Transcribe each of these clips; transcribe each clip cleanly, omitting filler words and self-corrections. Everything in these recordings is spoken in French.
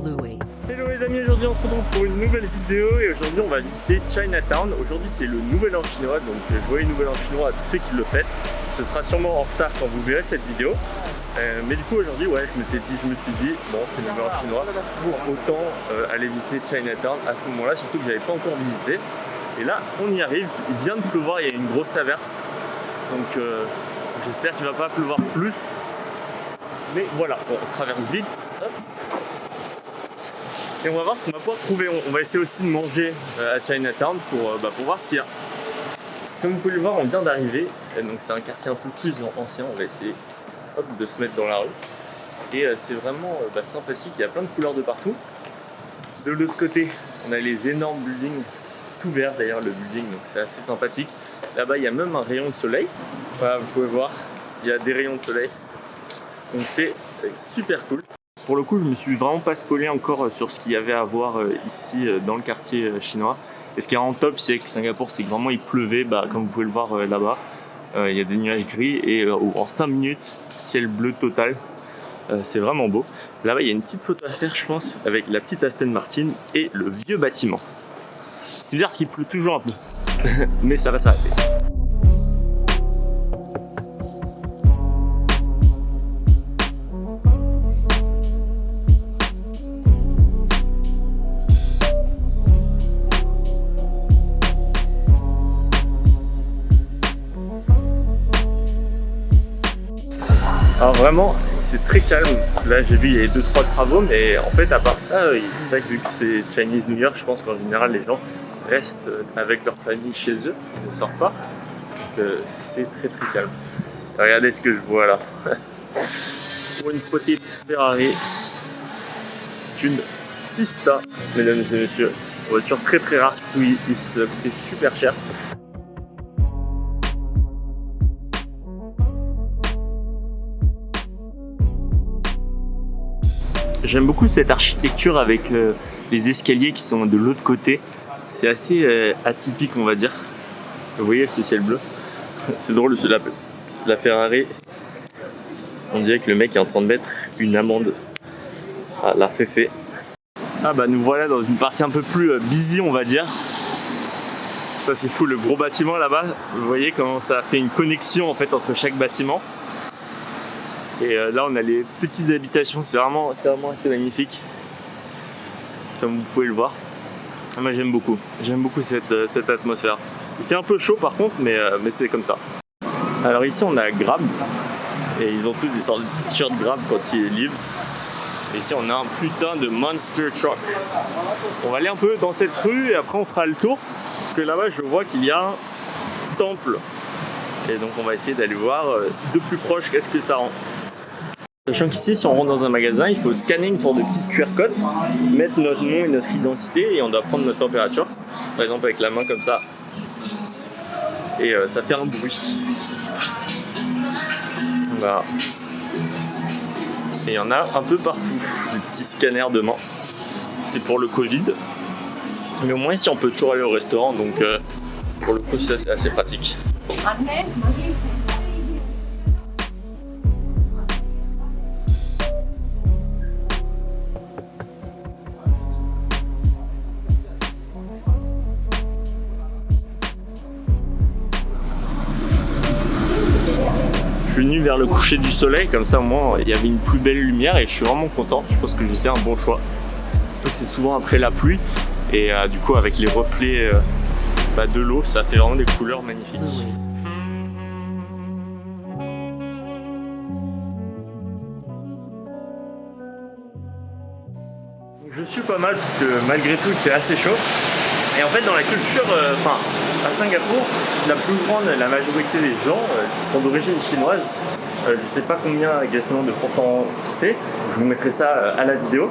Louis. Hello les amis, aujourd'hui on se retrouve pour une nouvelle vidéo et aujourd'hui on va visiter Chinatown. Aujourd'hui c'est le nouvel an chinois, donc joyeux nouvel an chinois à tous ceux qui le fêtent. Ce sera sûrement en retard quand vous verrez cette vidéo. Mais du coup aujourd'hui ouais, je me suis dit bon c'est le nouvel an chinois, autant aller visiter Chinatown à ce moment là, surtout que j'avais pas encore visité. Et là on y arrive, il vient de pleuvoir, il y a une grosse averse. Donc j'espère qu'il va pas pleuvoir plus. Mais voilà, on traverse vite. Hop. Et on va voir ce qu'on va pouvoir trouver. On va essayer aussi de manger à Chinatown pour voir ce qu'il y a. Comme vous pouvez le voir, on vient d'arriver. Donc c'est un quartier un peu plus ancien. On va essayer de se mettre dans la rue. Et c'est vraiment sympathique. Il y a plein de couleurs de partout. De l'autre côté, on a les énormes buildings tout verts derrière le building. Donc c'est assez sympathique. Là-bas, il y a même un rayon de soleil. Voilà, vous pouvez voir, il y a des rayons de soleil. Donc c'est super cool. Pour le coup, je me suis vraiment pas spoilé encore sur ce qu'il y avait à voir ici dans le quartier chinois. Et ce qui est vraiment top, c'est que Singapour, c'est que vraiment il pleuvait, comme vous pouvez le voir là-bas. Il y a des nuages gris et en 5 minutes, ciel bleu total. C'est vraiment beau. Là-bas, il y a une petite photo à faire, je pense, avec la petite Aston Martin et le vieux bâtiment. C'est bizarre parce qu'il pleut toujours un peu, mais ça va s'arrêter. Alors vraiment, c'est très calme. Là, j'ai vu, il y avait 2-3 travaux, mais en fait, à part ça, c'est vrai que vu que c'est Chinese New Year, je pense qu'en général, les gens restent avec leur famille chez eux, ils ne sortent pas. Donc, c'est très très calme. Regardez ce que je vois là. Pour une petite Ferrari, c'est une Pista, mesdames et messieurs. Une voiture très très rare, oui, il se coûtait super cher. J'aime beaucoup cette architecture avec les escaliers qui sont de l'autre côté. C'est assez atypique, on va dire. Vous voyez ce ciel bleu? C'est drôle, la Ferrari. On dirait que le mec est en train de mettre une amende. Ah, la fait. Ah nous voilà dans une partie un peu plus busy, on va dire. Ça c'est fou, le gros bâtiment là-bas. Vous voyez comment ça fait une connexion en fait entre chaque bâtiment. Et là on a les petites habitations, c'est vraiment assez magnifique. Comme vous pouvez le voir. Moi j'aime beaucoup cette atmosphère. Il fait un peu chaud par contre, mais c'est comme ça. Alors ici on a Grab. Et ils ont tous des sortes de t-shirts Grab quand ils les livrent. Et ici on a un putain de monster truck. On va aller un peu dans cette rue et après on fera le tour. Parce que là-bas je vois qu'il y a un temple. Et donc on va essayer d'aller voir de plus proche qu'est-ce que ça rend. Sachant qu'ici, si on rentre dans un magasin, il faut scanner une sorte de petite QR code, mettre notre nom et notre identité et on doit prendre notre température. Par exemple avec la main comme ça. Et ça fait un bruit. Voilà. Et il y en a un peu partout, des petits scanners de main. C'est pour le Covid. Mais au moins ici on peut toujours aller au restaurant, donc pour le coup ça c'est assez pratique. Je suis venu vers le coucher du soleil, comme ça au moins il y avait une plus belle lumière et je suis vraiment content. Je pense que j'ai fait un bon choix. C'est souvent après la pluie et du coup avec les reflets de l'eau, ça fait vraiment des couleurs magnifiques. Je suis pas mal parce que malgré tout il fait assez chaud. Et en fait dans la culture, à Singapour, la majorité des gens qui sont d'origine chinoise, je sais pas combien exactement de pourcent c'est, je vous mettrai ça à la vidéo.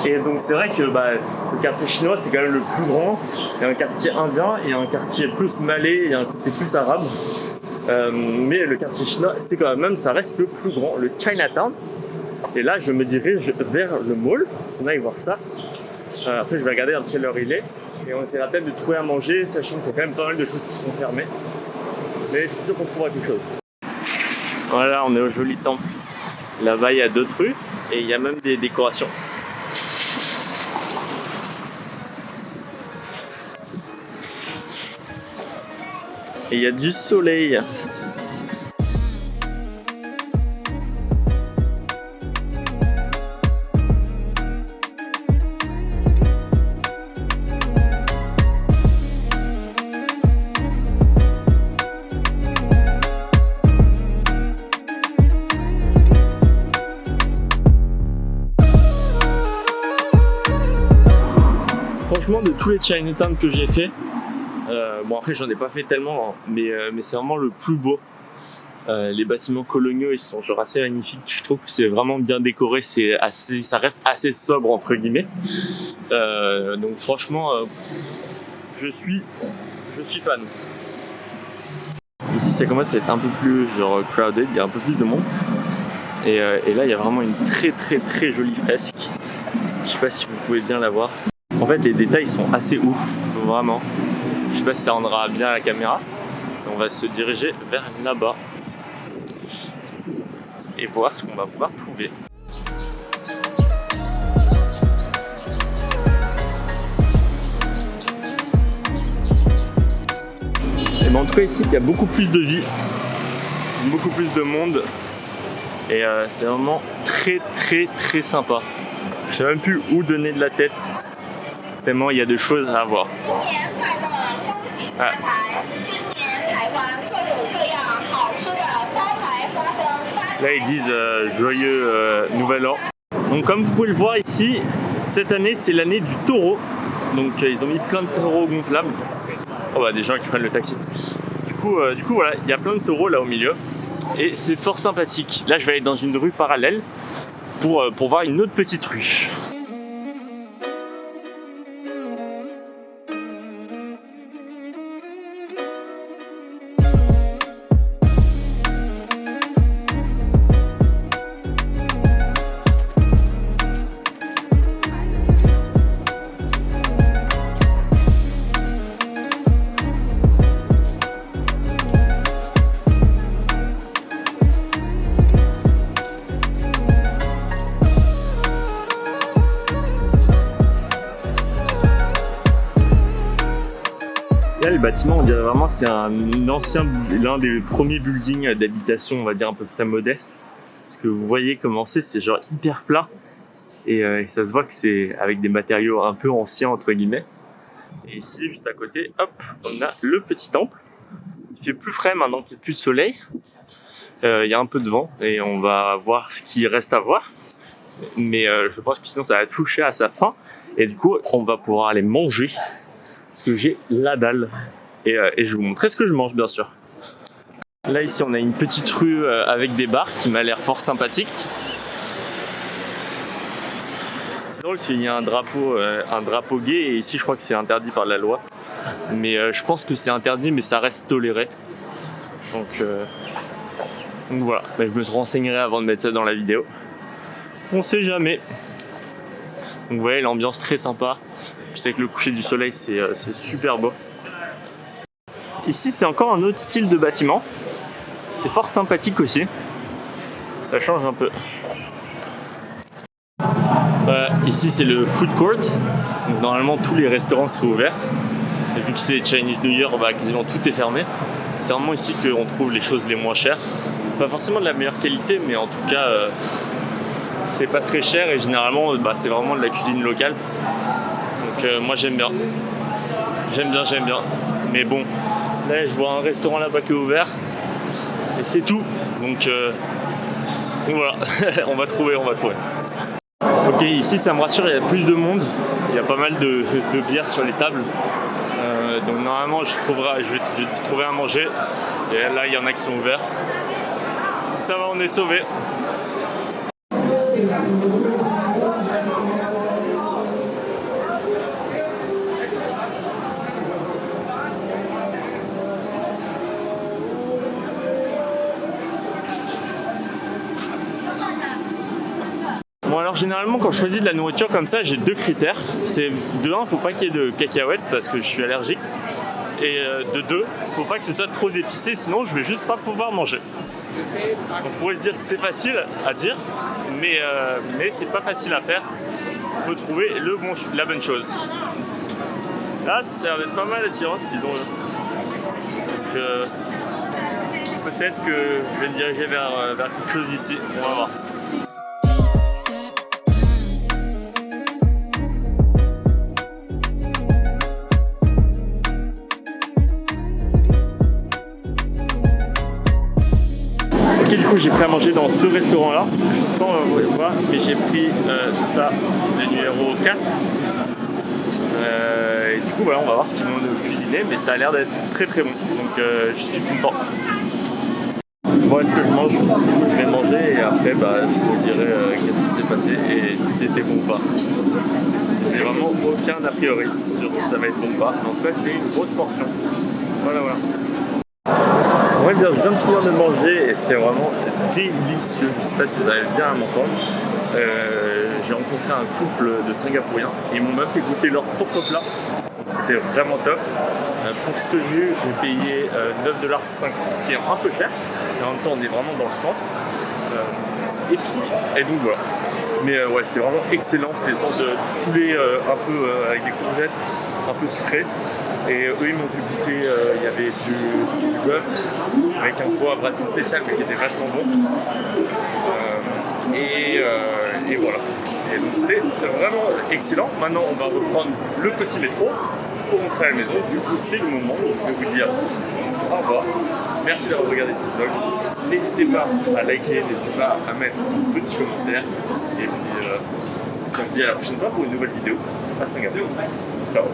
Et donc c'est vrai que le quartier chinois c'est quand même le plus grand, il y a un quartier indien, il y a un quartier plus malais, il y a un côté plus arabe. Mais le quartier chinois c'est quand même, ça reste le plus grand, le Chinatown. Et là je me dirige vers le mall, on aille voir ça. Après je vais regarder à quelle heure il est. Et on essaiera peut-être de trouver à manger, sachant qu'il y a quand même pas mal de choses qui sont fermées. Mais je suis sûr qu'on trouvera quelque chose. Voilà, on est au joli temple. Là-bas, il y a d'autres rues et il y a même des décorations. Et il y a du soleil. Franchement, de tous les Chinatown que j'ai fait, bon après j'en ai pas fait tellement, hein, mais c'est vraiment le plus beau. Les bâtiments coloniaux, ils sont genre assez magnifiques. Je trouve que c'est vraiment bien décoré, ça reste assez sobre entre guillemets. Donc franchement, je suis fan. Ici, ça commence à être un peu plus genre crowded, il y a un peu plus de monde. Et là, il y a vraiment une très très très jolie fresque. Je sais pas si vous pouvez bien la voir. En fait, les détails sont assez ouf, vraiment. Je sais pas si ça rendra bien à la caméra. On va se diriger vers là-bas et voir ce qu'on va pouvoir trouver. Et ben en tout cas ici, il y a beaucoup plus de vie, beaucoup plus de monde, et c'est vraiment très très très sympa. Je sais même plus où donner de la tête. Tellement il y a de choses à voir. Ah. Là ils disent joyeux nouvel an. Donc comme vous pouvez le voir ici, cette année c'est l'année du taureau. Donc ils ont mis plein de taureaux gonflables. Oh bah des gens qui prennent le taxi. Du coup voilà, il y a plein de taureaux là au milieu. Et c'est fort sympathique. Là je vais aller dans une rue parallèle pour voir une autre petite rue. Le bâtiment, on dirait vraiment c'est l'un des premiers buildings d'habitation, on va dire à peu près modeste. Parce que vous voyez comment c'est genre hyper plat et ça se voit que c'est avec des matériaux un peu anciens entre guillemets. Et ici, juste à côté, hop, on a le petit temple. Il fait plus frais maintenant qu'il n'y a plus de soleil. Il y a un peu de vent et on va voir ce qui reste à voir. Mais je pense que sinon ça va toucher à sa fin et du coup on va pouvoir aller manger. Que j'ai la dalle et je vais vous montrer ce que je mange bien sûr. Là ici on a une petite rue avec des bars qui m'a l'air fort sympathique. C'est drôle s'il y a un drapeau gay et ici je crois que c'est interdit par la loi. Mais je pense que c'est interdit mais ça reste toléré. Donc voilà, mais je me renseignerai avant de mettre ça dans la vidéo. On sait jamais. Donc vous voyez l'ambiance très sympa. Je sais que le coucher du soleil c'est super beau. Ici c'est encore un autre style de bâtiment. C'est fort sympathique aussi. Ça change un peu. Ici c'est le food court. Donc, normalement tous les restaurants seraient ouverts. Et vu que c'est Chinese New Year, quasiment tout est fermé. C'est vraiment ici qu'on trouve les choses les moins chères. Pas forcément de la meilleure qualité, mais en tout cas c'est pas très cher et généralement c'est vraiment de la cuisine locale. Donc moi j'aime bien. Mais bon, là je vois un restaurant là-bas qui est ouvert et c'est tout. Donc voilà, on va trouver. Ok, ici ça me rassure, il y a plus de monde. Il y a pas mal de bières sur les tables. Donc normalement je vais trouver à manger. Et là il y en a qui sont ouverts. Ça va, on est sauvés. Bon alors généralement quand je choisis de la nourriture comme ça j'ai deux critères. C'est de 1, faut pas qu'il y ait de cacahuètes parce que je suis allergique. Et de 2, faut pas que ce soit trop épicé sinon je vais juste pas pouvoir manger. On pourrait se dire que c'est facile à dire mais c'est pas facile à faire. Il faut trouver la bonne chose. Là ça a l'air d'être pas mal attirant ce qu'ils ont. peut-être que je vais me diriger vers quelque chose ici. On va voir. Ok, du coup j'ai pris à manger dans ce restaurant là. Je sais pas, on va voir, mais j'ai pris ça, le numéro 4. Et du coup voilà, on va voir ce qu'ils vont nous cuisiner, mais ça a l'air d'être très très bon, donc je suis content. Bon, est-ce que je mange? Je vais manger et après je vous dirai qu'est-ce qui s'est passé et si c'était bon ou pas. J'ai vraiment aucun a priori sur si ça va être bon ou pas, mais en tout cas c'est une grosse portion. Voilà. Ouais, bien, je viens de finir de manger et c'était vraiment délicieux. Je sais pas si vous avez bien à m'entendre. J'ai rencontré un couple de Singapouriens et ils m'ont même fait goûter leur propre plat. Donc c'était vraiment top. Pour ce que j'ai eu, j'ai payé 9,50$, ce qui est un peu cher. Et en même temps, on est vraiment dans le centre. Et donc voilà. Mais ouais, c'était vraiment excellent. C'était une sorte de poulet un peu avec des courgettes, un peu sucré. Et eux, ils m'ont fait goûter, il y avait du bœuf avec un poivre assez spécial, mais qui était vachement bon. Et voilà. Et donc c'était vraiment excellent. Maintenant, on va reprendre le petit métro pour rentrer à la maison. Du coup, c'est le moment où je vais vous dire au revoir. Merci d'avoir regardé ce vlog. N'hésitez pas à liker, n'hésitez pas à mettre un petit commentaire. Et puis, je vous dis à la prochaine fois pour une nouvelle vidéo à Singapour. Ciao.